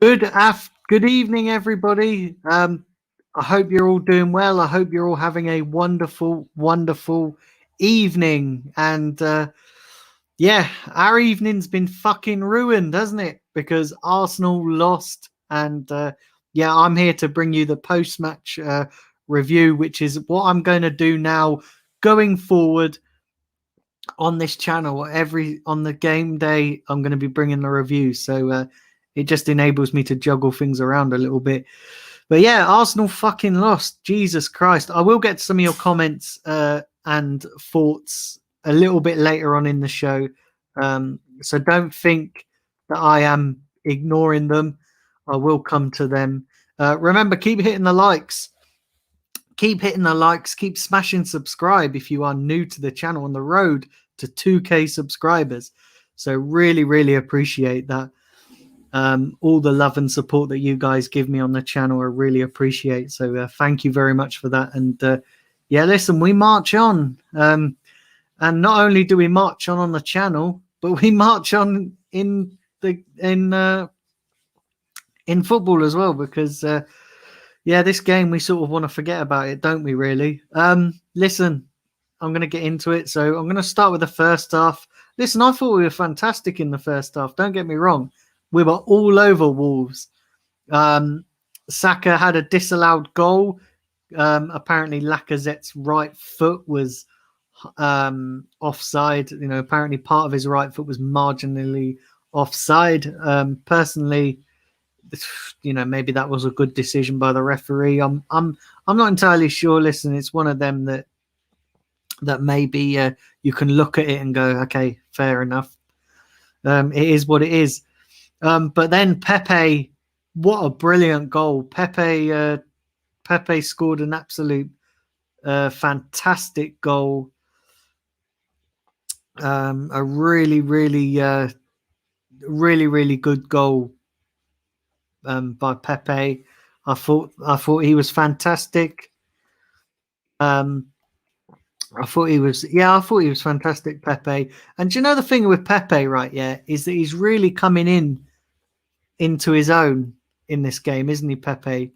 Good evening, everybody. I hope you're all doing well. I hope you're all having a wonderful evening. And yeah, our evening's been fucking ruined, hasn't it? Because Arsenal lost. And yeah, I'm here to bring you the post-match review, which is what I'm going to do now going forward on this channel. On the game day, I'm going to be bringing the review. So it just enables me to juggle things around a little bit. But yeah, Arsenal fucking lost. Jesus Christ. I will get some of your comments and thoughts a little bit later on in the show. So don't think that I am ignoring them. I will come to them. Remember, keep hitting the likes. Keep hitting the likes. Keep smashing subscribe if you are new to the channel on the road to 2K subscribers. So really appreciate that. All the love and support that you guys give me on the channel, I really appreciate. So thank you very much for that. And yeah, listen, we march on. And not only do we march on the channel, but we march on in football as well, because yeah, this game, we sort of want to forget about it, don't we, really? Listen, I'm going to get into it. So I'm going to start with the first half. Listen, I thought we were fantastic in the first half. Don't get me wrong. We were all over Wolves. Saka had a disallowed goal. Apparently, Lacazette's right foot was offside. You know, apparently part of his right foot was marginally offside. Personally, you know, maybe that was a good decision by the referee. I'm not entirely sure. Listen, it's one of them that maybe you can look at it and go, okay, fair enough. It is what it is. But then Pepe, what a brilliant goal! Pepe scored an absolute fantastic goal. A really good goal by Pepe. I thought he was fantastic. I thought he was fantastic, Pepe. And you know the thing with Pepe, right? Yeah, is that he's really coming into his own in this game, isn't he, Pepe?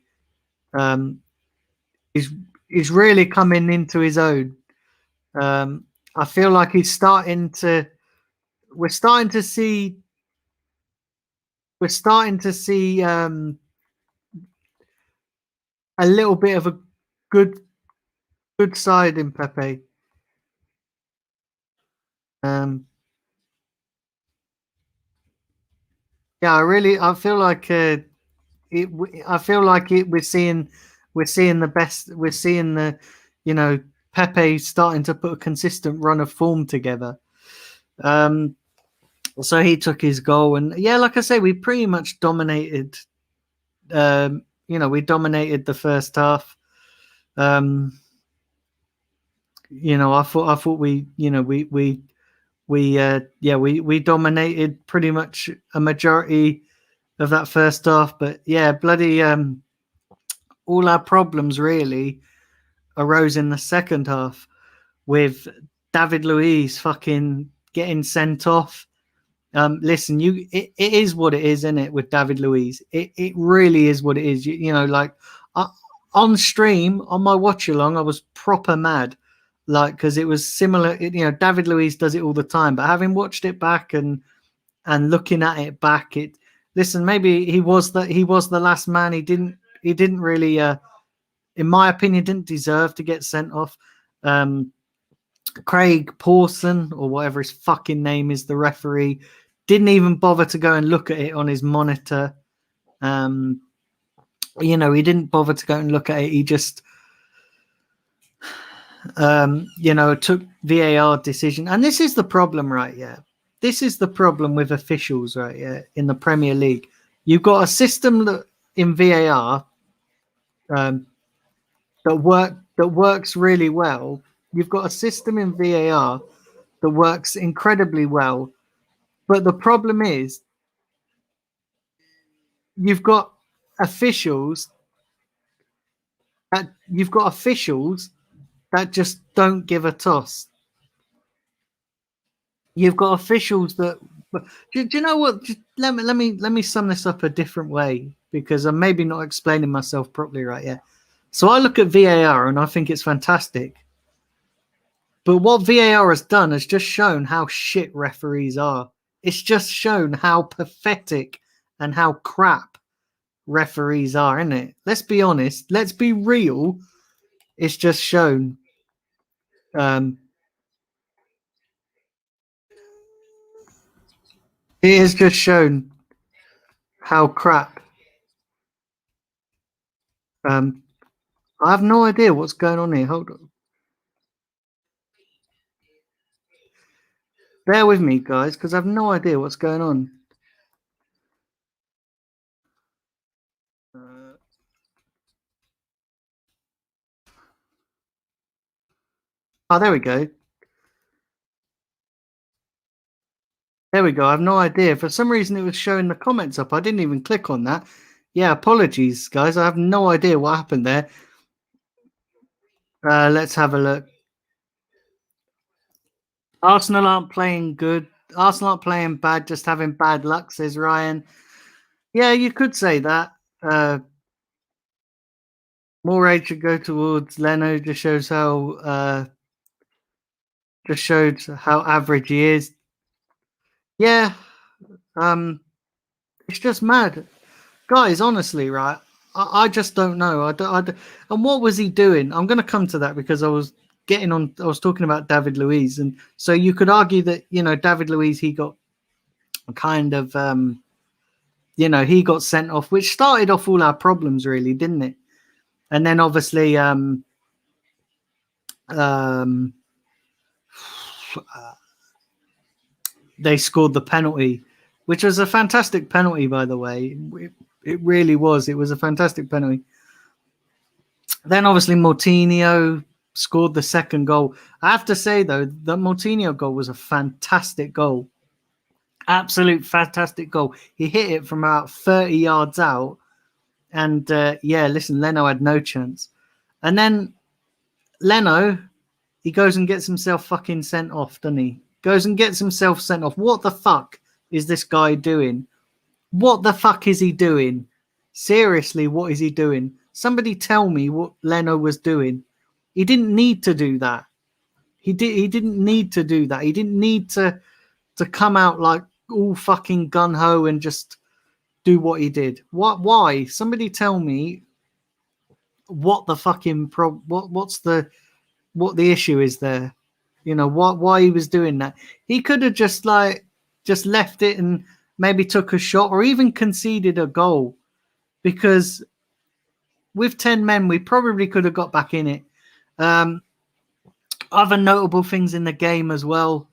He's really coming into his own. I feel like we're starting to see a little bit of a good side in Pepe. Yeah, I feel like we're seeing the best. We're seeing the, you know, Pepe starting to put a consistent run of form together. So he took his goal, and yeah, like I say, we pretty much dominated. You know, we dominated the first half. You know, I thought we, you know, we dominated pretty much a majority of that first half. But yeah, bloody all our problems really arose in the second half with David Luiz fucking getting sent off. Listen, it is what it is, isn't it, with David Luiz? It really is what it is. You know, like on stream, on my watch along, I was proper mad. Like, because it was similar, you know, David Luiz does it all the time, but having watched it back and looking at it back, listen, maybe he was the last man. He didn't really, in my opinion, didn't deserve to get sent off. Craig Pawson, or whatever his fucking name is, the referee, didn't even bother to go and look at it on his monitor. You know, he didn't bother to go and look at it. He just, you know, took VAR decision. And this is the problem, right? Yeah. This is the problem with officials, right? Yeah. In the Premier League, you've got a system that in VAR that works really well. You've got a system in VAR that works incredibly well. But the problem is you've got officials that just don't give a toss. You've got officials that But do you know what? Just let me sum this up a different way because I'm maybe not explaining myself properly right yet. So I look at VAR and I think it's fantastic. But what VAR has done has just shown how shit referees are. It's just shown how pathetic and how crap referees are, isn't it? Let's be honest. Let's be real. It's just shown. It has just shown how crap. I have no idea what's going on here. Hold on. Bear with me, guys, because I have no idea what's going on. Oh, there we go. There we go. I have no idea. For some reason, it was showing the comments up. I didn't even click on that. Yeah, apologies, guys. I have no idea what happened there. Let's have a look. Arsenal aren't playing good. Arsenal aren't playing bad, just having bad luck, says Ryan. Yeah, you could say that. More aid should go towards Leno. Just shows how just showed how average he is. Yeah, it's just mad, guys. Honestly, right? I just don't know. And what was he doing? I'm going to come to that because I was talking about David Luiz, and so you could argue that David Luiz, he got kind of he got sent off, which started off all our problems, really, didn't it? And then obviously they scored the penalty, which was a fantastic penalty, by the way. It really was. It was a fantastic penalty. Then obviously Moutinho scored the second goal. I have to say, though, the Moutinho goal was a fantastic goal. Absolute fantastic goal. He hit it from about 30 yards out. And listen, Leno had no chance. And then Leno, he goes and gets himself fucking sent off, doesn't he? Goes and gets himself sent off. What the fuck is this guy doing? What the fuck is he doing? Seriously, what is he doing? Somebody tell me what Leno was doing. He didn't need to do that. He didn't need to do that. He didn't need to come out like all fucking gun ho and just do what he did. What? Why? Somebody tell me what the fucking what's the issue is there? Why he was doing that? He could have just left it and maybe took a shot or even conceded a goal, because with 10 men we probably could have got back in it. Other notable things in the game as well.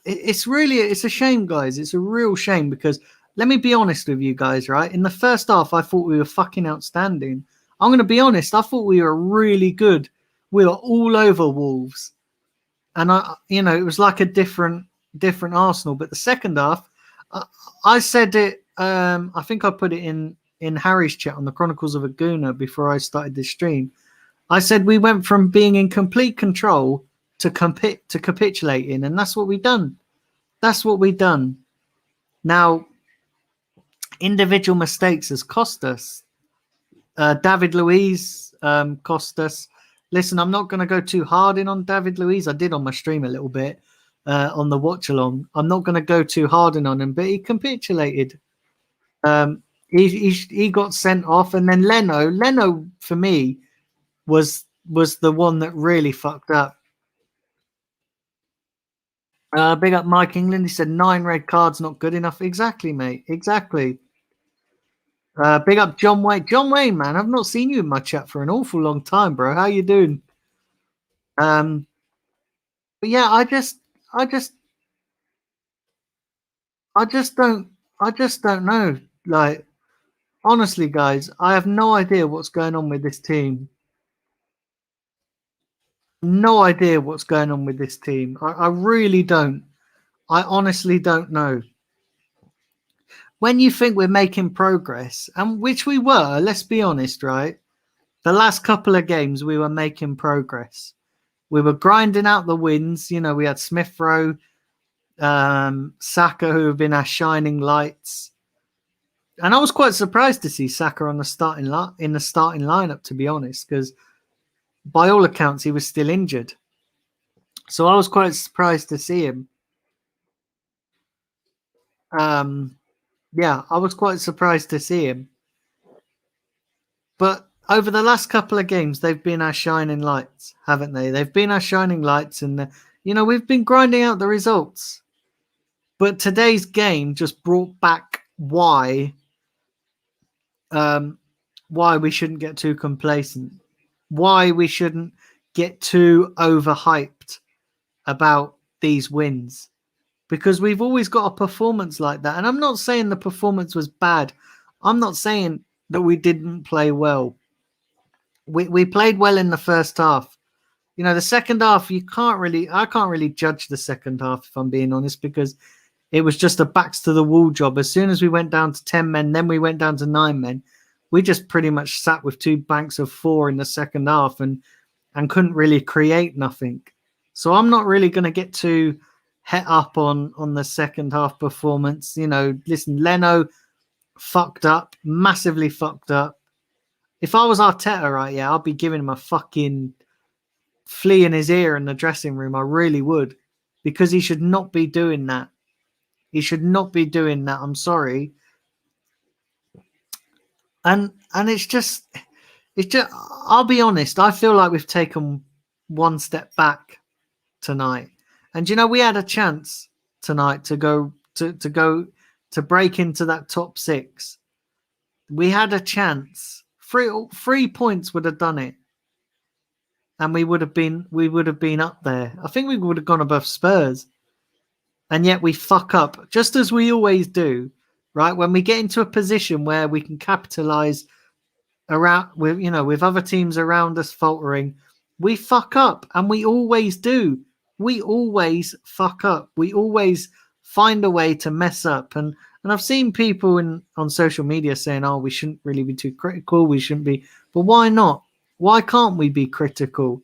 It's a shame, guys. It's a real shame, because let me be honest with you guys, right? In the first half, I thought we were fucking outstanding. I'm going to be honest. I thought we were really good. We were all over Wolves. And it was like a different Arsenal. But the second half, I said it. I think I put it in Harry's chat on the Chronicles of a Gooner before I started this stream. I said we went from being in complete control to capitulating, and that's what we've done. That's what we've done. Now, individual mistakes has cost us. David Luiz cost us. Listen, I'm not going to go too hard in on David Luiz. I did on my stream a little bit on the watch along. I'm not going to go too hard in on him, but he capitulated. He got sent off, and then Leno for me was the one that really fucked up. Big up Mike England. He said 9 red cards not good enough. Exactly, mate. Exactly. Big up John Wayne. John Wayne, man, I've not seen you in my chat for an awful long time, bro. How you doing? But yeah, I just don't know. Like, honestly, guys, I have no idea what's going on with this team. No idea what's going on with this team. I really don't. I honestly don't know. When you think we're making progress, and which we were, let's be honest, right? The last couple of games, we were making progress. We were grinding out the wins. We had Smith Rowe. Saka, who have been our shining lights. And I was quite surprised to see Saka on the starting lineup, to be honest, because by all accounts he was still injured. So I was quite surprised to see him. Yeah, I was quite surprised to see him. But over the last couple of games, they've been our shining lights, haven't they? They've been our shining lights, and we've been grinding out the results. But today's game just brought back why we shouldn't get too complacent, why we shouldn't get too overhyped about these wins, because we've always got a performance like that. And I'm not saying the performance was bad. I'm not saying that we didn't play well. We played well in the first half. The second half, I can't really judge the second half, if I'm being honest, because it was just a backs to the wall job. As soon as we went down to 10 men, then we went down to 9 men. We just pretty much sat with 2 banks of 4 in the second half and couldn't really create nothing. So I'm not really going to get too het up on the second half performance. Listen, Leno fucked up, massively fucked up. If I was Arteta right, yeah, I'd be giving him a fucking flea in his ear in the dressing room. I really would, because he should not be doing that. He should not be doing that. I'm sorry. And it's just, I'll be honest, I feel like we've taken one step back tonight. And we had a chance tonight to go to break into that top 6. We had a chance. 3 points would have done it. And we would have been up there. I think we would have gone above Spurs. And yet we fuck up, just as we always do, right? When we get into a position where we can capitalize with other teams around us faltering, we fuck up, and we always do. We always fuck up. We always find a way to mess up. And I've seen people on social media saying, "Oh, we shouldn't really be too critical. We shouldn't be." But why not? Why can't we be critical?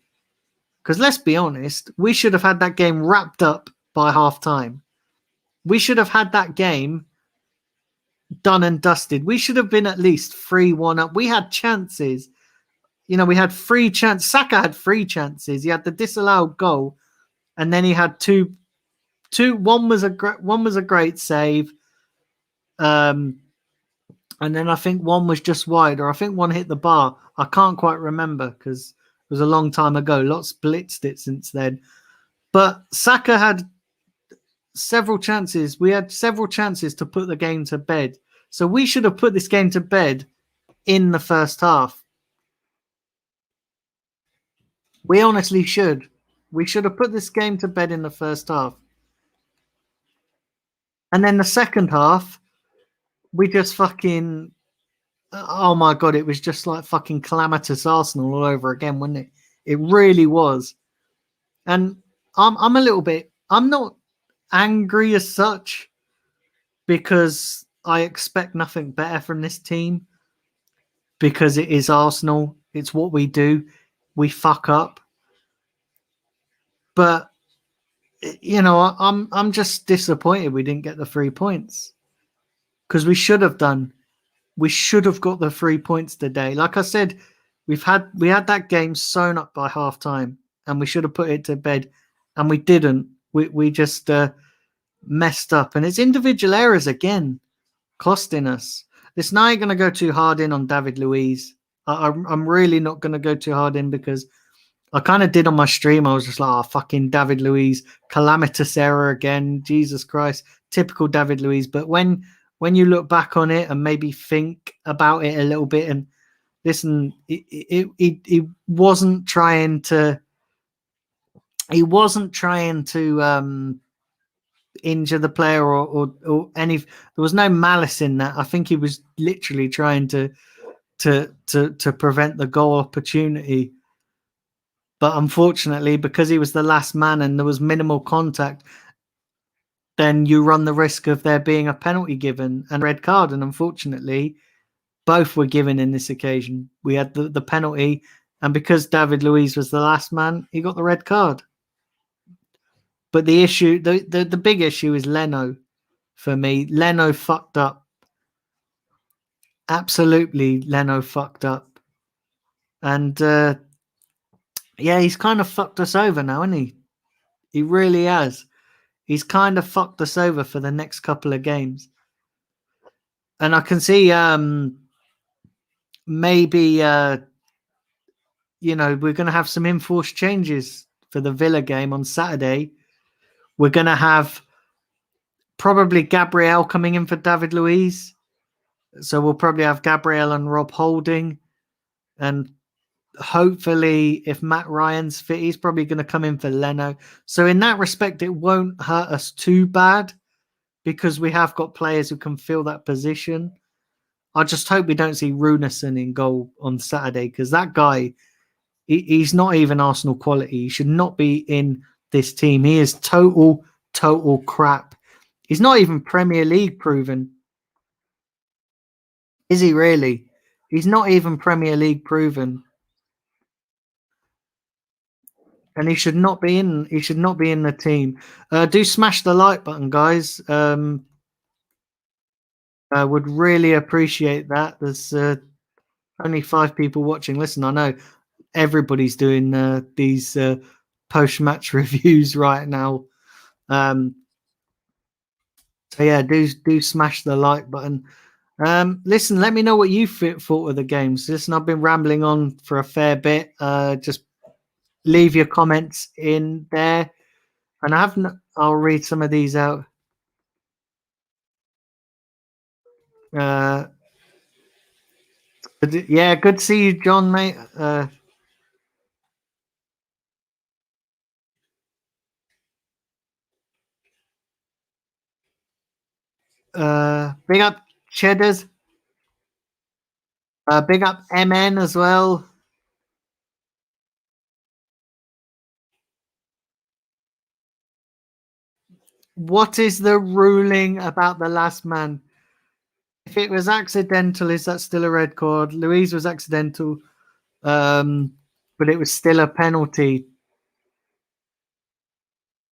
Because let's be honest, we should have had that game wrapped up by half time. We should have had that game done and dusted. We should have been at least 3-1 up. We had chances. We had 3 chances. Saka had 3 chances. He had the disallowed goal, and then he had two. One was a great save, and then I think one was just wide, or I think one hit the bar. I can't quite remember because it was a long time ago. Lots blitzed it since then. But Saka had several chances. We had several chances to put the game to bed. So we should have put this game to bed in the first half. We honestly should. We should have put this game to bed in the first half. And then the second half, we just fucking... Oh my God, it was just like fucking calamitous Arsenal all over again, wasn't it? It really was. And I'm a little bit... I'm not angry as such, because I expect nothing better from this team, because it is Arsenal. It's what we do. We fuck up. But I'm just disappointed we didn't get the 3 points, because we should have done. We should have got the 3 points today. Like I said, we had that game sewn up by half time, and we should have put it to bed, and we didn't. We just messed up, and it's individual errors again costing us. Listen, I ain't going to go too hard in on David Luiz. I'm really not going to go too hard in, because I kind of did on my stream. I was just like, oh, fucking David Luiz, calamitous error again. Jesus Christ, typical David Luiz. But when you look back on it and maybe think about it a little bit, and listen, he wasn't trying to. He wasn't trying to injure the player or any. There was no malice in that. I think he was literally trying to prevent the goal opportunity. But unfortunately, because he was the last man and there was minimal contact, then you run the risk of there being a penalty given and red card. And unfortunately, both were given in this occasion. We had the penalty, and because David Luiz was the last man, he got the red card. But the issue, the big issue is Leno for me. Leno fucked up. Absolutely, Leno fucked up. And yeah, he's kind of fucked us over now, hasn't he? He really has. He's kind of fucked us over for the next couple of games. And I can see maybe we're going to have some enforced changes for the Villa game on Saturday. We're going to have probably Gabriel coming in for David Luiz. So we'll probably have Gabriel and Rob Holding. And hopefully, if Matt Ryan's fit, he's probably going to come in for Leno. So in that respect, it won't hurt us too bad because we have got players who can fill that position. I just hope we don't see Runarsson in goal on Saturday because that guy, he's not even Arsenal quality. He should not be in this team. He is total crap. He's not even Premier League proven. Is he really? He's not even Premier League proven. And he should not be in. He should not be in the team. Do smash the like button, guys. I would really appreciate that. There's only 5 people watching. Listen, I know everybody's doing these post-match reviews right now. So yeah, do smash the like button. Listen, let me know what you thought of the games. Listen, I've been rambling on for a fair bit. Just leave your comments in there, and I'll read some of these out. Yeah, good to see you, John, mate. Big up Cheddars. Big up MN as well. What is the ruling about the last man? If it was accidental, is that still a red card? Luiz was accidental, but it was still a penalty.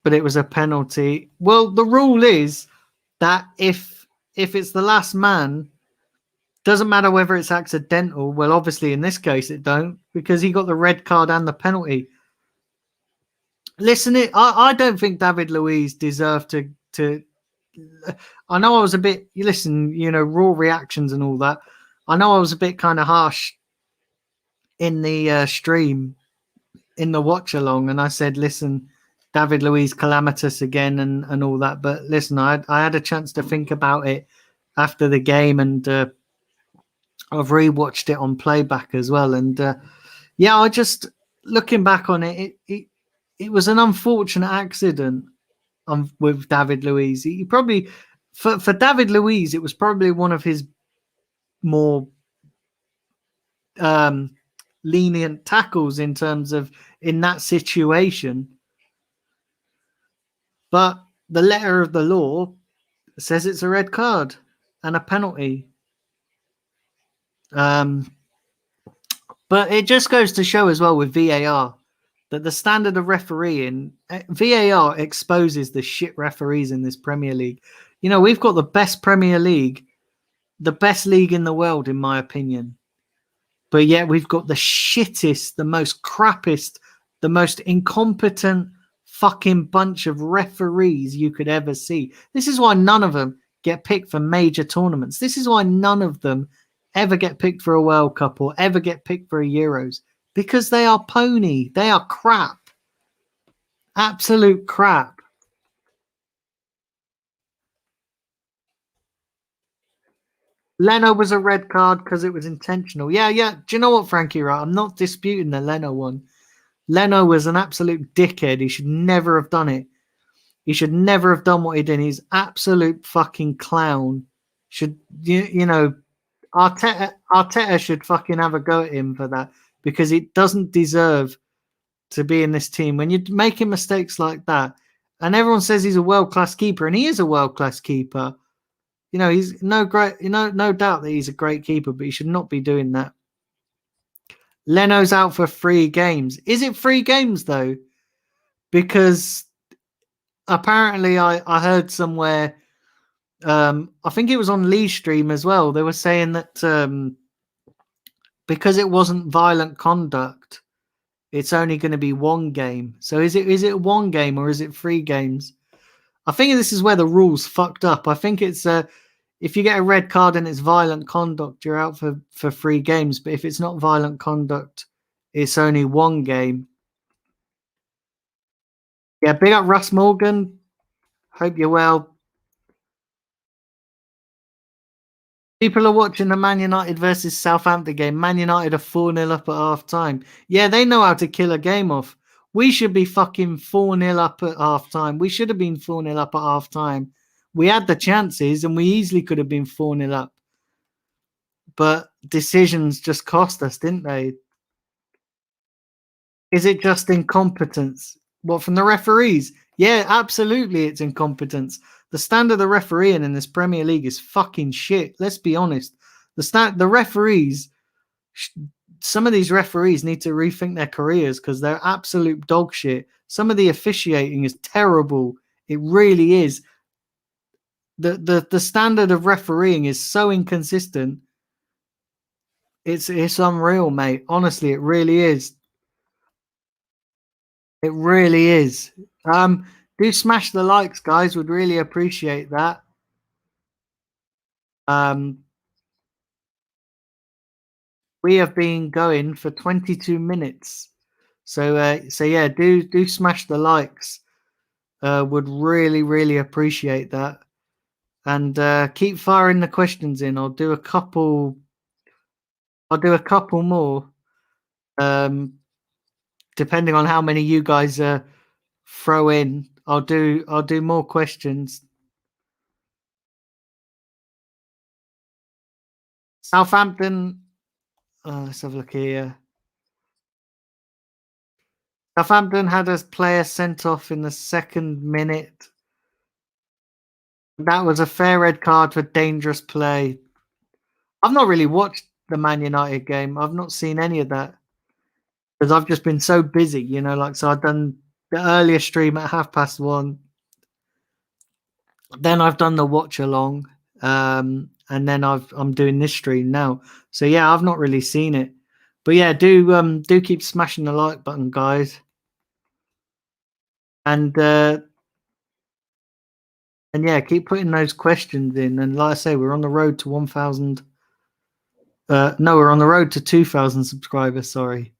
But it was a penalty. Well, the rule is that if it's the last man, doesn't matter whether it's accidental. Well, obviously in this case it don't because he got the red card and the penalty. Listen, I don't think David Luiz deserved to. I know I was a bit. You listen, raw reactions and all that. I know I was a bit kind of harsh in the stream, in the watch along, and I said, "Listen, David Luiz calamitous again," and all that. But listen, I had a chance to think about it after the game, and I've rewatched it on playback as well. And yeah, I just looking back on it, it was an unfortunate accident with David Luiz. He probably for David Luiz, it was probably one of his more lenient tackles in terms of in that situation. But the letter of the law says it's a red card and a penalty. But it just goes to show as well with VAR that the standard of refereeing, VAR exposes the shit referees in this Premier League. We've got the best Premier League, the best league in the world, in my opinion. But yet we've got the shittest, the most crappiest, the most incompetent fucking bunch of referees you could ever see. This is why none of them get picked for major tournaments. This is why none of them ever get picked for a World Cup or ever get picked for a Euros. Because they are pony. They are crap. Absolute crap. Leno was a red card because it was intentional. Yeah. Do you know what, Frankie? Right, I'm not disputing the Leno one. Leno was an absolute dickhead. He should never have done it. He should never have done what he did. He's absolute fucking clown. Should Arteta should fucking have a go at him for that because he doesn't deserve to be in this team. When you're making mistakes like that, and everyone says he's a world-class keeper, and he is a world-class keeper. He's no doubt that he's a great keeper, but he should not be doing that. Leno's out for 3 games. Is it 3 games though? Because apparently I heard somewhere. I think it was on Lee's stream as well. They were saying that because it wasn't violent conduct, it's only going to be one game. So is it one game or is it 3 games? I think this is where the rules fucked up. I think it's if you get a red card and it's violent conduct, you're out for 3 games. But if it's not violent conduct, it's only 1 game. Yeah, big up Russ Morgan. Hope you're well. People are watching the Man United versus Southampton game. Man United are 4-0 up at half time. Yeah, they know how to kill a game off. We should be fucking 4-0 up at half time. We should have been 4-0 up at half time. We had the chances and we easily could have been 4-0 up. But decisions just cost us, didn't they? Is it just incompetence? What, from the referees? Yeah, absolutely, it's incompetence. The standard of refereeing in this Premier League is fucking shit. Let's be honest. The referees, some of these referees need to rethink their careers because they're absolute dog shit. Some of the officiating is terrible. It really is. The standard of refereeing is so inconsistent. It's unreal, mate. Honestly, it really is. It really is. Do smash the likes, guys. Would really appreciate that. We have been going for 22 minutes. So yeah, do smash the likes. Would really appreciate that. And keep firing the questions in. I'll do a couple more. Depending on how many you guys throw in, I'll do more questions. Southampton. Let's have a look here. Southampton had a player sent off in the 2nd minute. That was a fair red card for dangerous play. I've not really watched the Man United game. I've not seen any of that because I've just been so busy, so I've done the earlier stream at 1:30. Then I've done the watch along, and then I'm doing this stream now. So yeah, I've not really seen it, but yeah, do keep smashing the like button, guys, and yeah, keep putting those questions in. And like I say, we're on the road to 1,000. No, we're on the road to 2,000 subscribers. Sorry.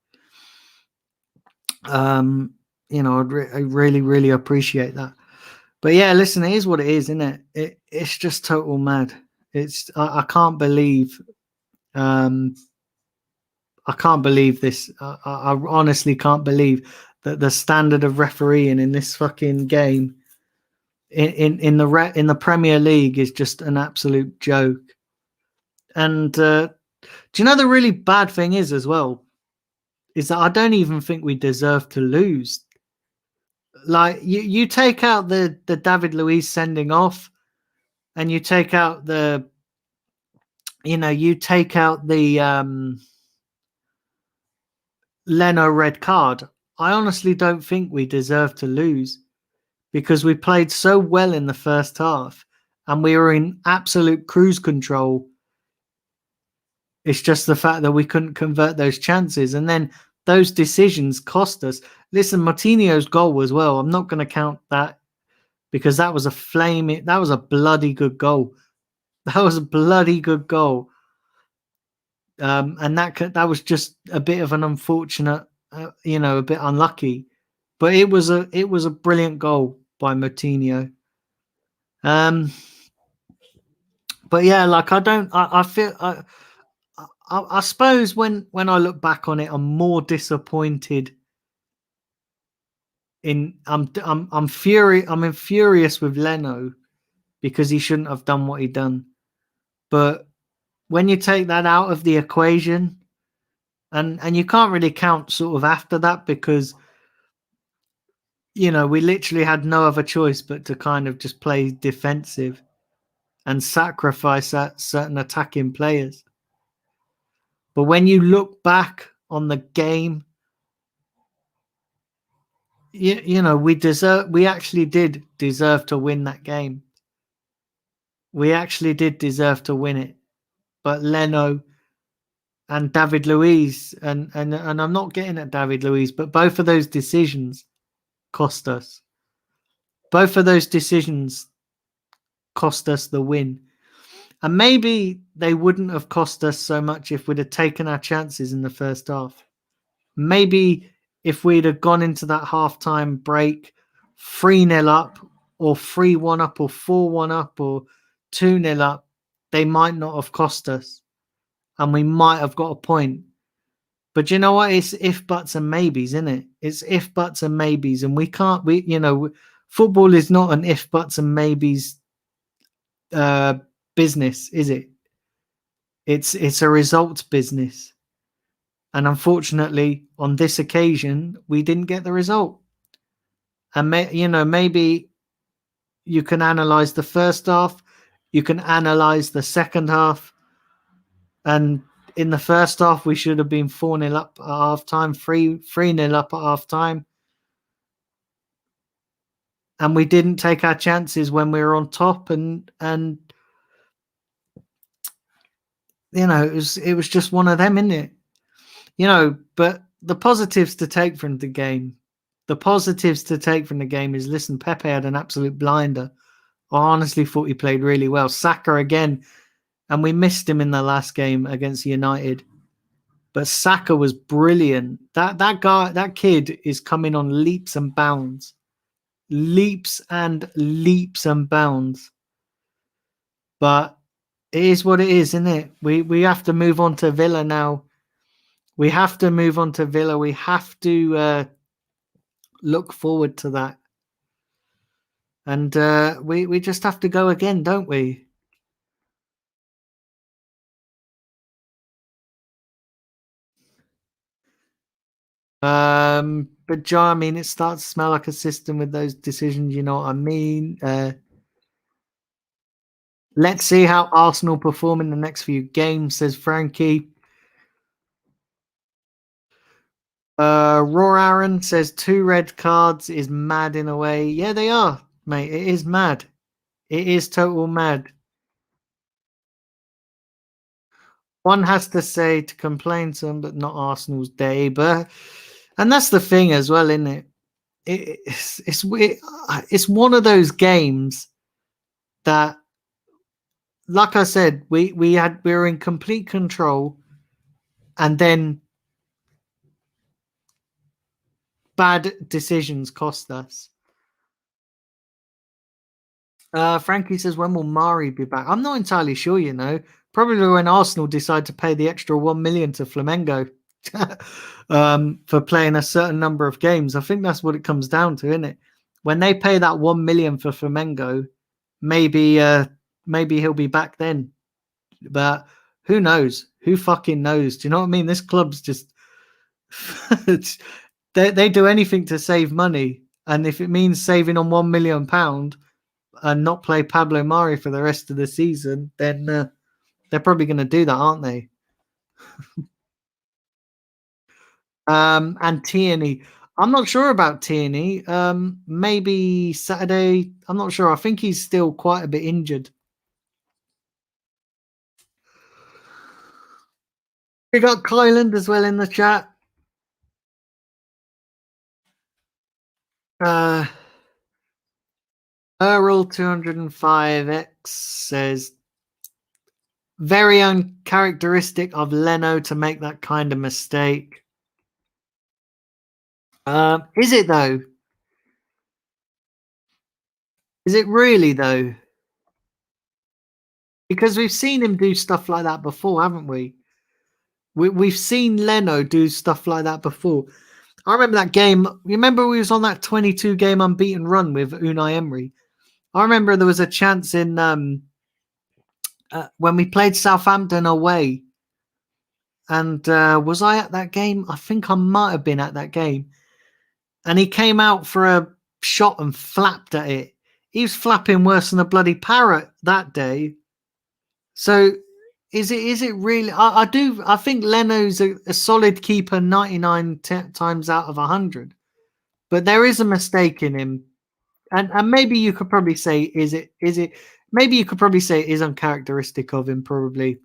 I'd I really appreciate that. But yeah, listen, it is what it is, isn't it? It's just total mad. I can't believe I can't believe this. I honestly can't believe that the standard of refereeing in this fucking game in the Premier League is just an absolute joke. And do you know the really bad thing is as well? Is that I don't even think we deserve to lose. Like you take out the David Luiz sending off, and you take out the Leno red card. I honestly don't think we deserve to lose because we played so well in the first half and we were in absolute cruise control. It's just the fact that we couldn't convert those chances, and then those decisions cost us. Listen, Martinez's goal as well. I'm not going to count that because that was a bloody good goal. That was a bloody good goal. And that was just a bit of an unfortunate, a bit unlucky, but it was a brilliant goal by Moutinho. But yeah, like I feel I suppose when I look back on it, I'm more disappointed. I'm furious with Leno because he shouldn't have done what he done. But when you take that out of the equation, and you can't really count sort of after that because we literally had no other choice but to kind of just play defensive and sacrifice certain attacking players. But when you look back on the game, you know, we actually did deserve to win that game. We actually did deserve to win it. But Leno and David Luiz, and I'm not getting at David Luiz, but both of those decisions cost us. Both of those decisions cost us the win. And maybe they wouldn't have cost us so much if we'd have taken our chances in the first half. Maybe if we'd have gone into that halftime break 3-0 up, or 3-1 up, or 4-1 up, or 2-0 up, they might not have cost us. And we might have got a point. But you know what? It's if, buts, and maybes, isn't it? It's if, buts, and maybes. And we can't, football is not an if, buts, and maybes business, is it? It's a results business. And unfortunately, on this occasion, we didn't get the result. And, maybe you can analyze the first half, you can analyze the second half. And in the first half, we should have been 4-0 up at halftime, 3-0 up at halftime. And we didn't take our chances when we were on top. And it was just one of them, isn't it? But the positives to take from the game. Is, listen, Pepe had an absolute blinder. I honestly thought he played really well. Saka again, and we missed him in the last game against United. But Saka was brilliant. That kid is coming on leaps and bounds. Leaps and leaps and bounds. But it is what it is, isn't it? We have to move on to Villa now. We have to move on to Villa. We have to look forward to that. And we just have to go again, don't we? But John, I mean, it starts to smell like a system with those decisions. You know what I mean? Let's see how Arsenal perform in the next few games, says Frankie. Raw Aaron says 2 red cards is mad in a way. Yeah, they are, mate. It is mad. It is total mad. One has to say to complain some, but not Arsenal's day. And that's the thing as well, isn't it? It's one of those games that, like I said, we were in complete control, and then bad decisions cost us. Frankie says, when will Mari be back? I'm not entirely sure, Probably when Arsenal decide to pay the extra 1 million to Flamengo for playing a certain number of games. I think that's what it comes down to, isn't it? When they pay that 1 million for Flamengo, maybe he'll be back then. But who knows? Who fucking knows? Do you know what I mean? This club's just they do anything to save money, and if it means saving on £1 million and not play Pablo Mari for the rest of the season, then they're probably going to do that, aren't they? And Tierney, I'm not sure about Tierney. Maybe Saturday. I'm not sure. I think he's still quite a bit injured. We got Kyland as well in the chat. Earl 205X says, very uncharacteristic of Leno to make that kind of mistake. Is it though? Is it really though? Because we've seen him do stuff like that before, haven't we? We've seen Leno do stuff like that before. I remember that game. Remember we was on that 22 game unbeaten run with Unai Emery. I remember there was a chance in when we played Southampton away. And was I at that game? I think I might have been at that game. And he came out for a shot and flapped at it. He was flapping worse than a bloody parrot that day. So is it really? I think Leno's a solid keeper 99 times out of 100. but there is a mistake in him, and maybe you could probably say is it maybe you could probably say it is uncharacteristic of him probably.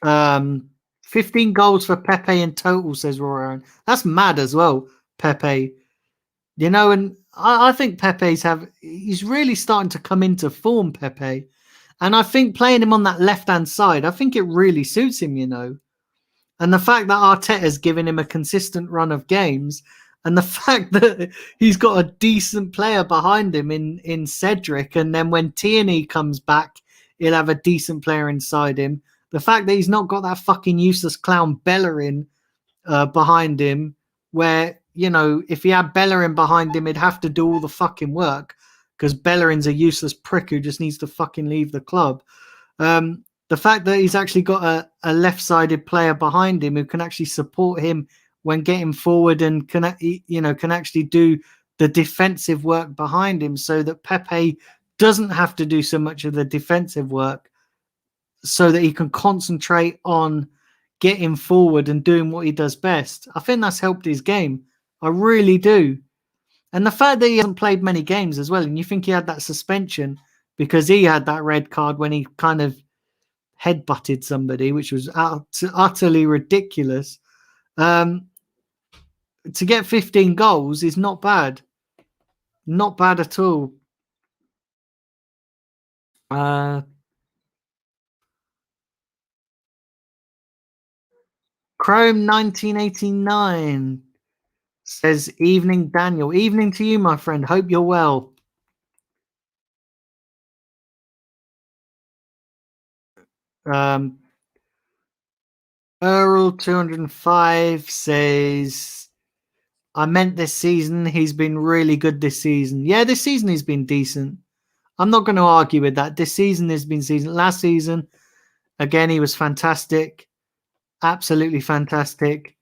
15 goals for Pepe in total, says Roran. That's mad as well, Pepe. You know, and I think he's really starting to come into form, Pepe. And I think playing him on that left-hand side, I think it really suits him, you know. And the fact that Arteta's giving him a consistent run of games, and the fact that he's got a decent player behind him in Cedric, and then when Tierney comes back, he'll have a decent player inside him. The fact that he's not got that fucking useless clown Bellerin behind him, where, you know, if he had Bellerin behind him, he'd have to do all the fucking work because Bellerin's a useless prick who just needs to fucking leave the club. The fact that he's actually got a left-sided player behind him who can actually support him when getting forward and can actually do the defensive work behind him, so that Pepe doesn't have to do so much of the defensive work, so that he can concentrate on getting forward and doing what he does best. I think that's helped his game. I really do. And the fact that he hasn't played many games as well, and you think he had that suspension because he had that red card when he kind of headbutted somebody, which was utterly ridiculous. To get 15 goals is not bad. Not bad at all. Chrome 1989 says, evening, Daniel. Evening to you, my friend. Hope you're well. Earl 205 says, I meant this season. He's been really good this season. Yeah, this season he's been decent. I'm not going to argue with that. This season has been decent. Last season, again, he was fantastic. Absolutely fantastic.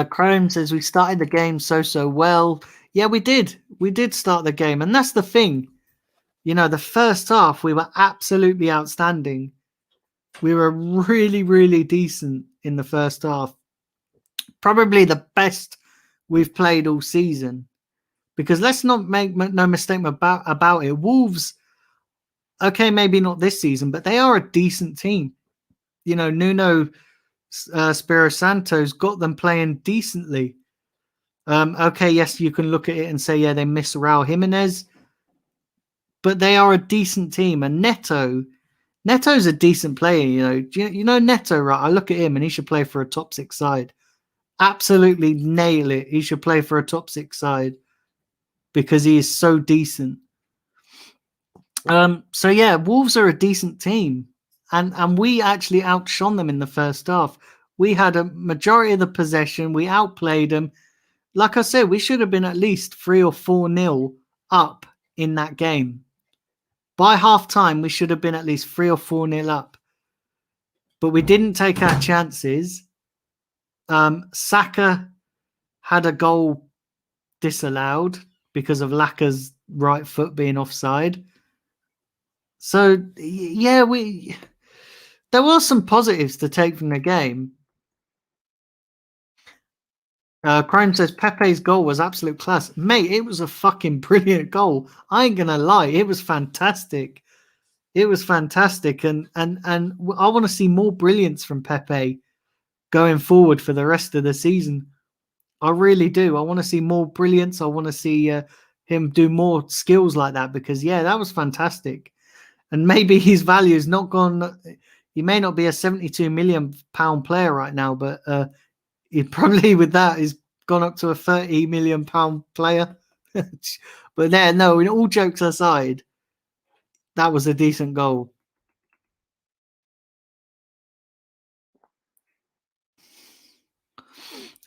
Chrome says, we started the game so well. Yeah, we did. We did start the game. And that's the thing. You know, the first half, we were absolutely outstanding. We were really, really decent in the first half. Probably the best we've played all season. Because let's not make no mistake about it. Wolves, okay, maybe not this season, but they are a decent team. You know, Nuno Espirito Santo's got them playing decently. Okay, yes, you can look at it and say, yeah, they miss Raul Jimenez, but they are a decent team. And Neto's a decent player. You know Neto, right? I look at him and he should play for a top 6 side. Absolutely nail it. He should play for a top 6 side because he is so decent. So yeah, Wolves are a decent team, and we actually outshone them in the first half. We had a majority of the possession. We outplayed them. Like I said, we should have been at least 3 or 4-0 up in that game. By half time, we should have been at least 3 or 4-0 up. But we didn't take our chances. Saka had a goal disallowed because of Laka's right foot being offside. So, yeah, there were some positives to take from the game. Crime says Pepe's goal was absolute class. Mate, it was a fucking brilliant goal. I ain't gonna lie, it was fantastic. It was fantastic, and I want to see more brilliance from Pepe going forward for the rest of the season. I really do. I want to see more brilliance. I want to see him do more skills like that because, yeah, that was fantastic. And maybe his value is not gone. He may not be a £72 million player right now, but he probably with that is gone up to a £30 million player. But no, in all jokes aside, that was a decent goal.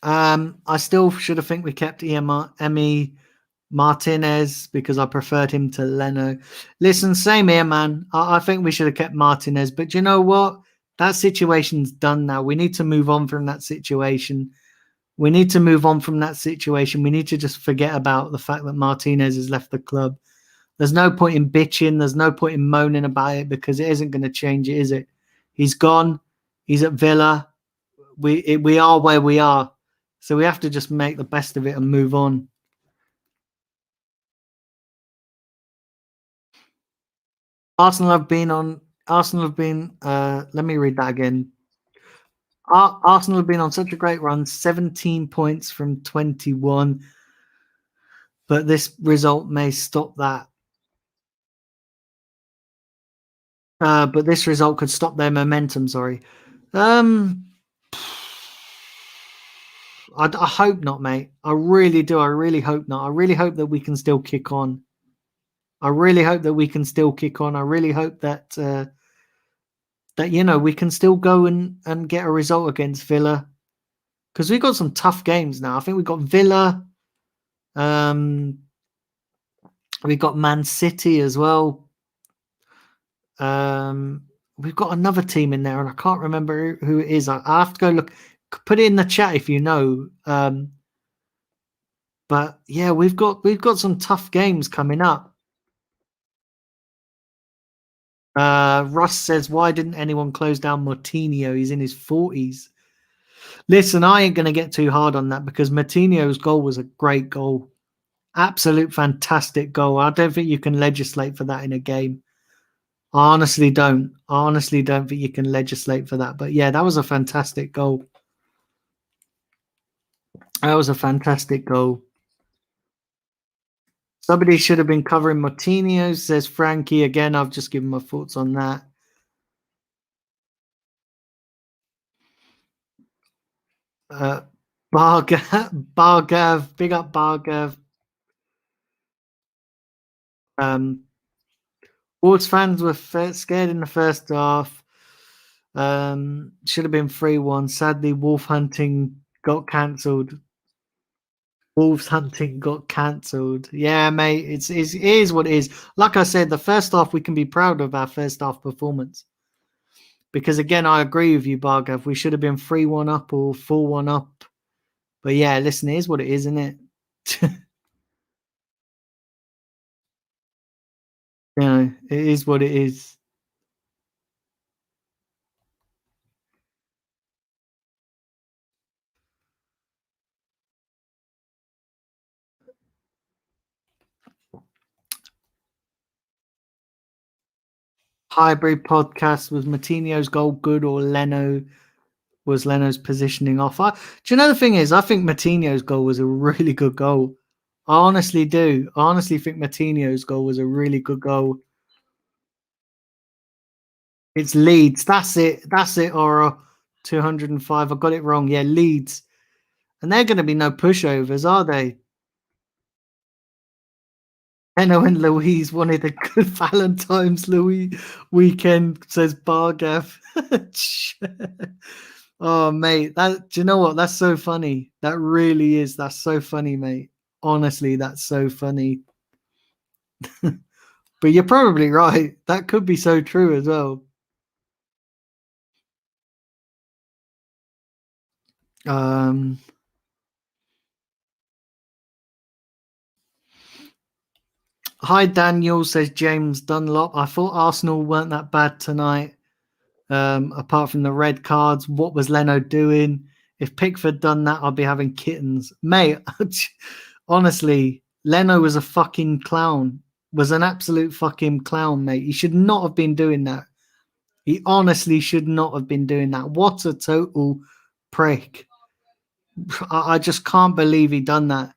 I still should have think we kept Emi Martinez because I preferred him to Leno. Listen, same here, man. I think we should have kept Martinez, but you know what? That situation's done now. We need to move on from that situation. We need to move on from that situation. We need to just forget about the fact that Martinez has left the club. There's no point in bitching. There's no point in moaning about it because it isn't going to change it, is it? He's gone. He's at Villa. we are where we are, so we have to just make the best of it and move on. Arsenal have been on. Arsenal have been. Let me read that again. Arsenal have been on such a great run, 17 points from 21, but this result may stop that. But this result could stop their momentum. Sorry. I hope not, mate. I really do. I really hope not. I really hope that we can still kick on. I really hope that we can still kick on. I really hope that that we can still go and get a result against Villa, because we've got some tough games now. I think we've got Villa. We've got Man City as well. We've got another team in there, and I can't remember who it is. I have to go look. Put it in the chat if you know. But yeah, we've got some tough games coming up. Russ says, "Why didn't anyone close down Moutinho? He's in his 40s." Listen, I ain't going to get too hard on that, because Moutinho's goal was a great goal. Absolute fantastic goal. I don't think you can legislate for that in a game. I honestly don't. I honestly don't think you can legislate for that. But yeah, that was a fantastic goal. That was a fantastic goal. Somebody should have been covering Moutinho, says Frankie. Again, I've just given my thoughts on that. Bargav, big up Bargav. Wolves fans were scared in the first half. Should have been 3-1. Sadly, wolf hunting got cancelled. Wolves hunting got cancelled. Yeah, mate, it is what it is. Like I said, the first half, we can be proud of our first half performance. Because again, I agree with you, Bargav. We should have been 3-1 up or 4-1 up. But yeah, listen, it is what it is, isn't it? It is what it is. Hybrid podcast, was Moutinho's goal good, or was Leno's positioning off? Do you know, the thing is, I think Moutinho's goal was a really good goal. I honestly do. I honestly think Moutinho's goal was a really good goal. It's Leeds. That's it. Or 205. I got it wrong. Yeah, Leeds. And they're going to be no pushovers, are they? Leno and Louise wanted a good Valentine's weekend, says Bargav. Oh, mate, do you know what? That's so funny. That really is. That's so funny, mate. Honestly, that's so funny. But you're probably right. That could be so true as well. Hi, Daniel, says James Dunlop. I thought Arsenal weren't that bad tonight. Apart from the red cards, what was Leno doing? If Pickford done that, I'd be having kittens. Mate, honestly, Leno was a fucking clown. Was an absolute fucking clown, mate. He should not have been doing that. He honestly should not have been doing that. What a total prick. I just can't believe he done that.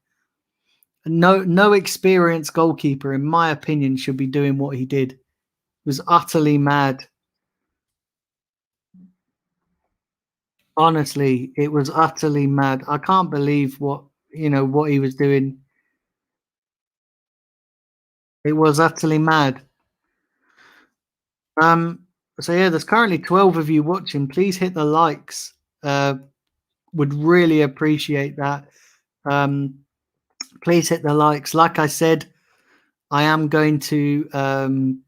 No experienced goalkeeper, in my opinion, should be doing what he did. It was utterly mad. Honestly, it was utterly mad. I can't believe what he was doing. It was utterly mad. So yeah, there's currently 12 of you watching. Please hit the likes. Would really appreciate that. Please hit the likes. Like I said, I am going to. Am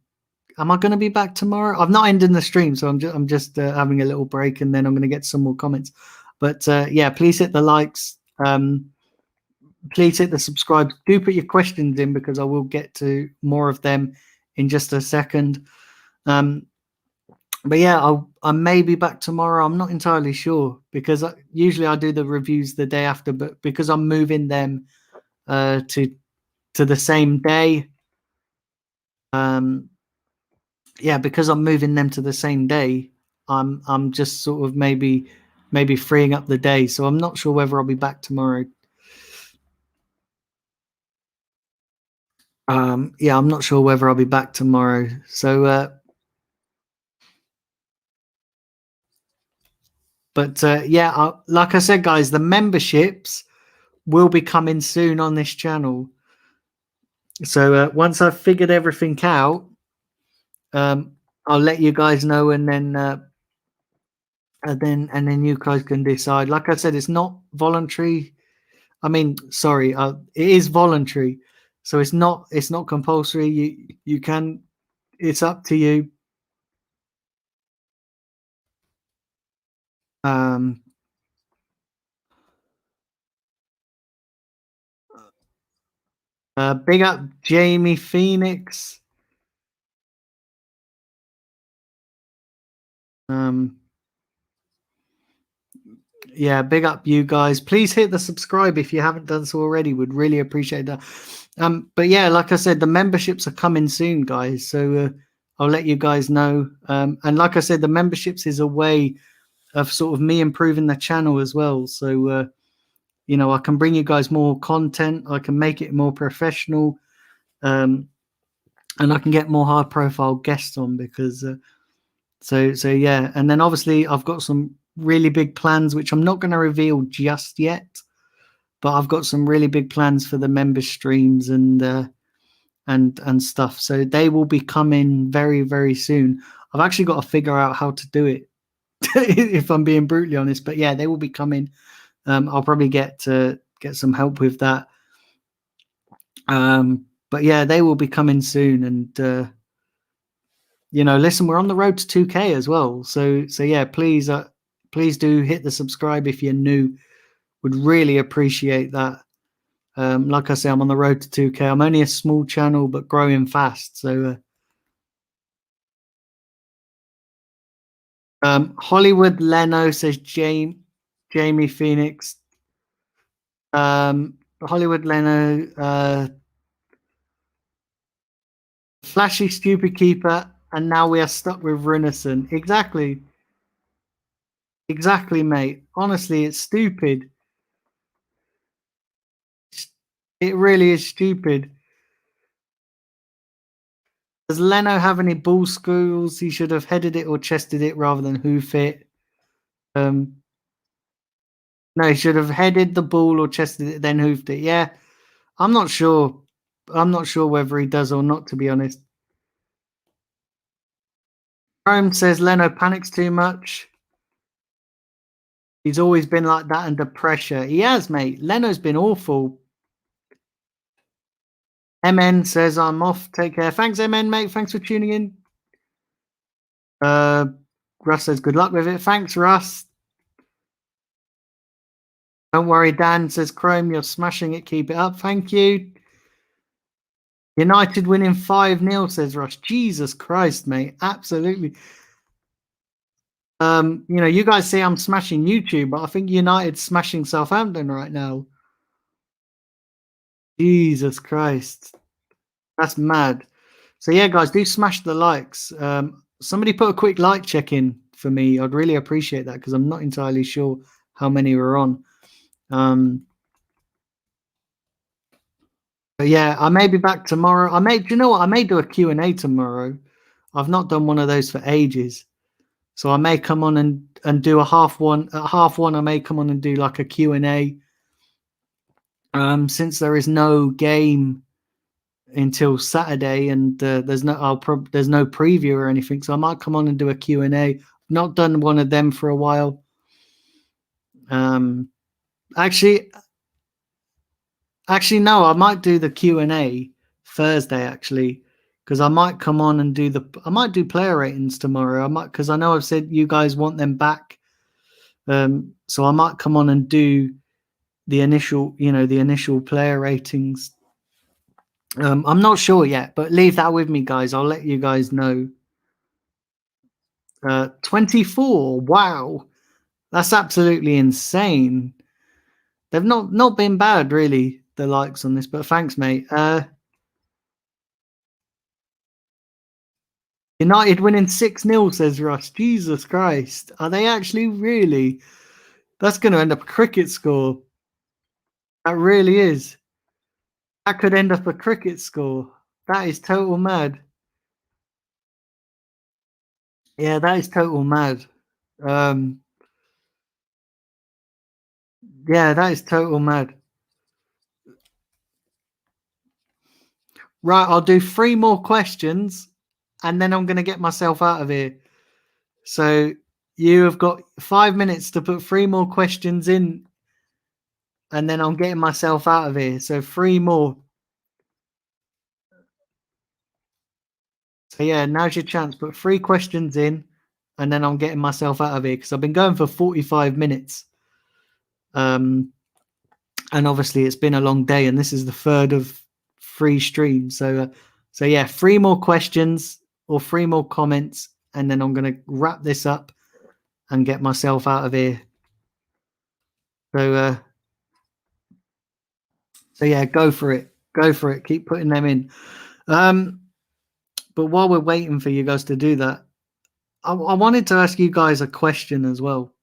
I going to be back tomorrow? I've not ended the stream, so I'm just having a little break, and then I'm going to get some more comments. But yeah, please hit the likes. Please hit the subscribe. Do put your questions in, because I will get to more of them in just a second. but yeah, I may be back tomorrow. I'm not entirely sure because usually I do the reviews the day after, but because I'm moving them to the same day, yeah, because I'm moving them to the same day, I'm just sort of maybe freeing up the day. So I'm not sure whether I'll be back tomorrow. Yeah, I'm not sure whether I'll be back tomorrow. So, but yeah, like I said, guys, the memberships will be coming soon on this channel. So once I've figured everything out, I'll let you guys know, and then you guys can decide. Like I said, it's not voluntary. I mean, sorry, it is voluntary, so it's not compulsory. You can, it's up to you. Um, Big up Jamie Phoenix. Um, yeah, big up you guys. Please hit the subscribe if you haven't done so already. Would really appreciate that. But yeah, like I said, the memberships are coming soon, guys. So I'll let you guys know. And like I said, the memberships is a way of sort of me improving the channel as well. So I can bring you guys more content. I can make it more professional, and I can get more high-profile guests on because. So yeah, and then obviously I've got some really big plans, which I'm not going to reveal just yet, but I've got some really big plans for the member streams and stuff. So they will be coming very, very soon. I've actually got to figure out how to do it, if I'm being brutally honest. But yeah, they will be coming. I'll probably get some help with that. But yeah, they will be coming soon, and listen, we're on the road to 2K as well. So yeah, please do hit the subscribe if you're new. Would really appreciate that. Like I say, I'm on the road to 2K. I'm only a small channel, but growing fast. So Hollywood Leno says Jamie Phoenix. Hollywood Leno, flashy stupid keeper, and now we are stuck with Runnison. Exactly, mate. Honestly, it's stupid. It really is stupid. Does Leno have any ball skills? He should have headed it or chested it rather than hoof it. No, he should have headed the ball or chested it, then hoofed it. Yeah, I'm not sure. I'm not sure whether he does or not, to be honest. Rome says Leno panics too much. He's always been like that under pressure. He has, mate. Leno's been awful. MN says I'm off. Take care. Thanks, MN, mate. Thanks for tuning in. Russ says good luck with it. Thanks, Russ. Don't worry, Dan says Chrome, you're smashing it. Keep it up. Thank you. United winning 5-0, says Russ. Jesus Christ, mate. Absolutely. You guys say I'm smashing YouTube, but I think United's smashing Southampton right now. Jesus Christ. That's mad. So yeah, guys, do smash the likes. Somebody put a quick like check in for me. I'd really appreciate that because I'm not entirely sure how many we're on. But yeah, I may be back tomorrow. Do you know what? I may do a Q&A tomorrow. I've not done one of those for ages. So I may come on and do a half one. At half one, I may come on and do like a Q&A. Since there is no game until Saturday, and there's no preview or anything, so I might come on and do a Q&A. Not done one of them for a while. Actually, no, I might do the Q&A Thursday actually, because I might come on and I might do player ratings tomorrow. Because I know I've said you guys want them back. So I might come on and do the initial player ratings. I'm not sure yet, but leave that with me, guys. I'll let you guys know. 24. Wow. That's absolutely insane. They've not been bad, really, the likes on this, but thanks, mate. United winning 6-0, says Russ. Jesus Christ. Are they actually really? That's going to end up a cricket score. That really is. That could end up a cricket score. That is total mad. Yeah, that is total mad. Yeah, that is total mad. Right, I'll do 3 more questions and then I'm going to get myself out of here. So you have got 5 minutes to put 3 more questions in and then I'm getting myself out of here. So 3 more. So yeah, now's your chance. Put 3 questions in and then I'm getting myself out of here because I've been going for 45 minutes. And obviously it's been a long day and this is the third of 3 streams. So yeah, 3 more questions or 3 more comments and then I'm going to wrap this up and get myself out of here. So yeah, go for it. Go for it. Keep putting them in. But while we're waiting for you guys to do that, I wanted to ask you guys a question as well.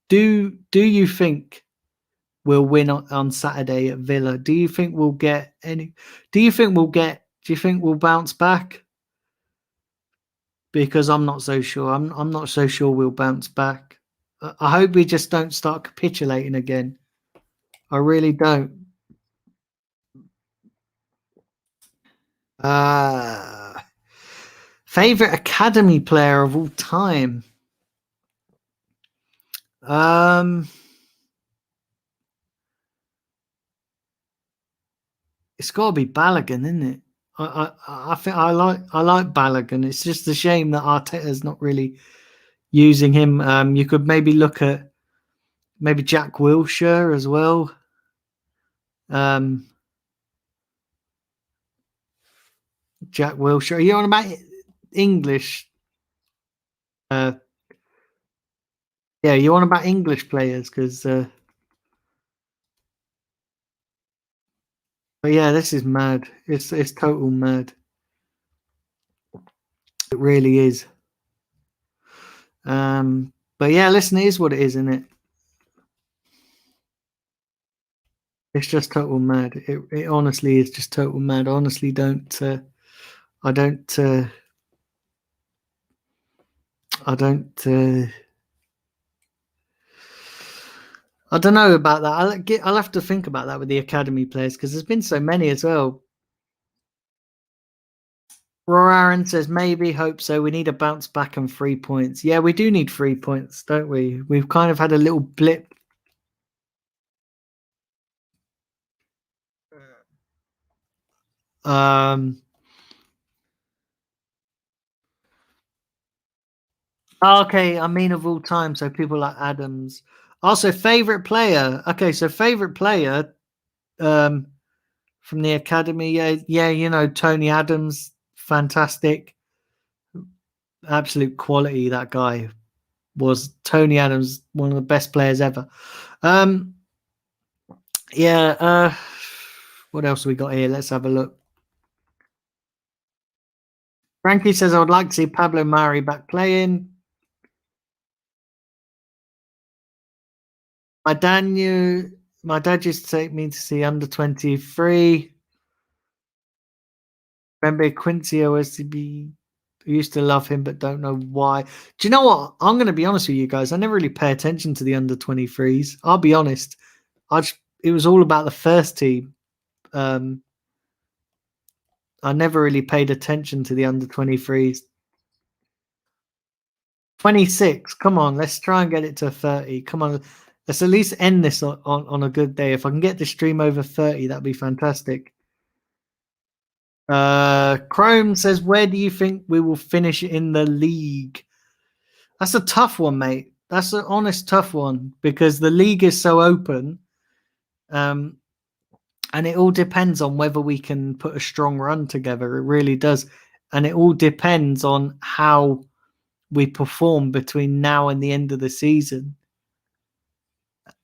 Do you think we'll win on Saturday at Villa? Do you think we'll get any? Do you think we'll bounce back? Because I'm not so sure. I'm not so sure we'll bounce back. I hope we just don't start capitulating again. I really don't. Favorite academy player of all time. It's got to be Balogun, isn't it? I think I like Balogun. It's just a shame that Arteta's not really using him. You could maybe look at maybe Jack Wilshere as well. Jack Wilshere. Are you on about English? Yeah, you on about English players because. But yeah, this is mad. It's total mad. It really is. But yeah, listen, it is what it is, isn't it? It's just total mad. It honestly is just total mad. I honestly don't. I don't. I don't. I don't know about that. I'll have to think about that with the academy players because there's been so many as well. Aaron says maybe, hope so. We need a bounce back and 3 points. Yeah, we do need 3 points, don't we? We've kind of had a little blip. Okay, I mean of all time, so people like Adams. Also, favorite player. Okay, so favorite player from the academy. Yeah, you know, Tony Adams, fantastic. Absolute quality, that guy was. Tony Adams, one of the best players ever. Yeah, what else we got here? Let's have a look. Frankie says I would like to see Pablo Mari back playing. My dad used to take me to see under 23. Remember Quincy OSCB? I used to love him, but don't know why. Do you know what? I'm going to be honest with you guys. I never really pay attention to the under 23s. I'll be honest. It was all about the first team. I never really paid attention to the under 23s. 26. Come on, let's try and get it to 30. Come on, let's at least end this on a good day. If I can get the stream over 30, that'd be fantastic. Chrome says, where do you think we will finish in the league? That's a tough one, mate. That's an honest tough one because the league is so open. And it all depends on whether we can put a strong run together. It really does. And it all depends on how we perform between now and the end of the season,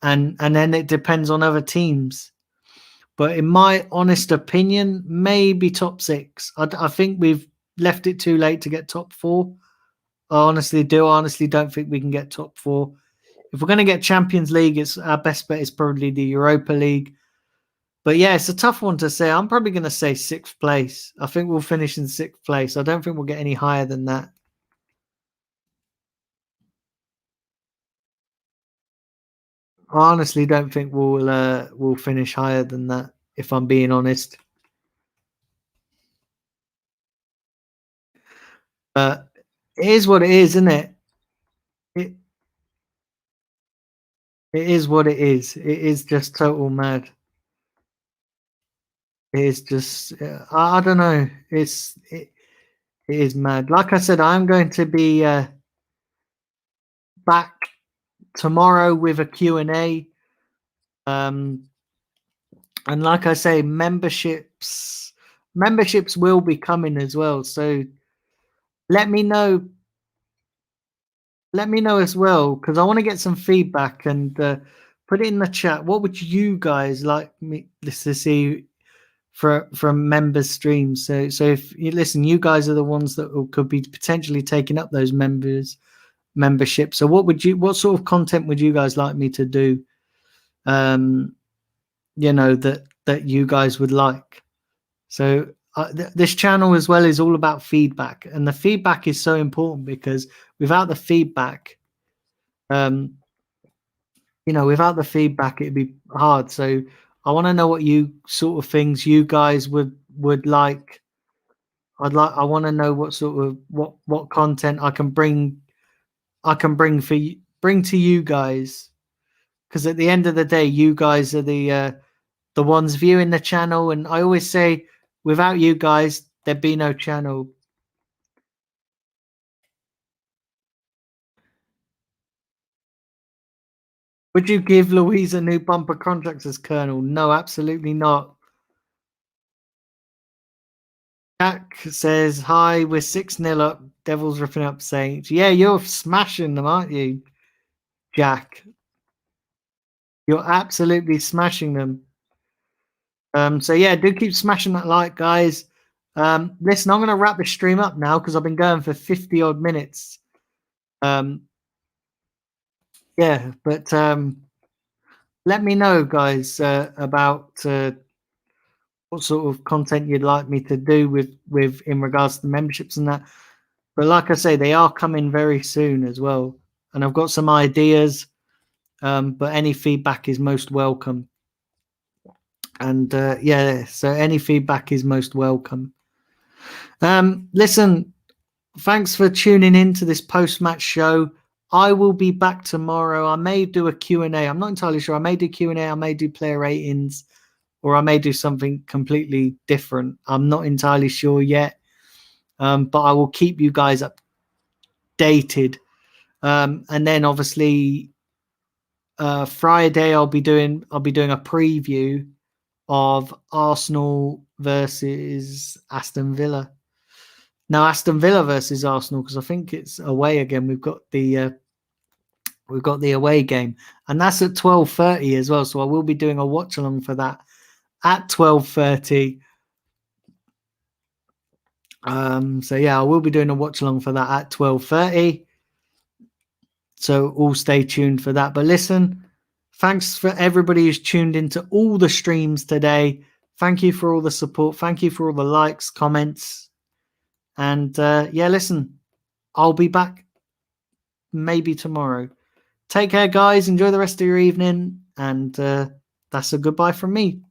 and then it depends on other teams. But in my honest opinion, maybe top 6. I think we've left it too late to get top 4. I honestly don't think we can get top 4. If we're going to get Champions League, it's our best bet is probably the Europa League. But yeah, it's a tough one to say. I'm probably going to say 6th place. I think we'll finish in 6th place. I don't think we'll get any higher than that. I honestly don't think we'll finish higher than that, if I'm being honest. But it is what it is, isn't it? It it is what it is. It is just total mad. It is just I don't know. It is mad. Like I said, I'm going to be back tomorrow with a Q&A. And like I say, memberships will be coming as well. So let me know as well, because I want to get some feedback and put it in the chat. What would you guys like me to see from members streams? So if you listen, you guys are the ones that could be potentially taking up those memberships. So what sort of content would you guys like me to do? That you guys would like. So this channel as well is all about feedback, and the feedback is so important, because without the feedback, without the feedback, it'd be hard. So I want to know what you sort of things you guys would like. I want to know what sort of what content I can bring bring to you guys, because at the end of the day, you guys are the ones viewing the channel, and I always say, without you guys, there'd be no channel. Would you give Louise a new bumper contract as Colonel? No, absolutely not. Jack says, hi, we're 6-0 up. Devils ripping up Saints. Yeah, you're smashing them, aren't you, Jack? You're absolutely smashing them. So yeah, do keep smashing that like, guys. Listen, I'm going to wrap the stream up now, because I've been going for 50 odd minutes. Yeah, but let me know, guys, about what sort of content you'd like me to do with in regards to memberships and that. But like I say, they are coming very soon as well, and I've got some ideas. But any feedback is most welcome. And yeah, so any feedback is most welcome. Listen, thanks for tuning in to this post-match show. I will be back tomorrow. I may do a Q&A. I'm not entirely sure. I may do Q&A. I may do player ratings, or I may do something completely different. I'm not entirely sure yet. But I will keep you guys updated. And then obviously Friday I'll be doing a preview of Arsenal versus Aston Villa. Now, Aston Villa versus Arsenal, because I think it's away again. We've got the away game, and that's at 12:30 as well. So I will be doing a watch along for that at 12:30. So yeah, I will be doing a watch along for that at 12:30. So all stay tuned for that. But listen, thanks for everybody who's tuned into all the streams today. Thank you for all the support. Thank you for all the likes, comments. And yeah, listen, I'll be back maybe tomorrow. Take care, guys. Enjoy the rest of your evening. And that's a goodbye from me.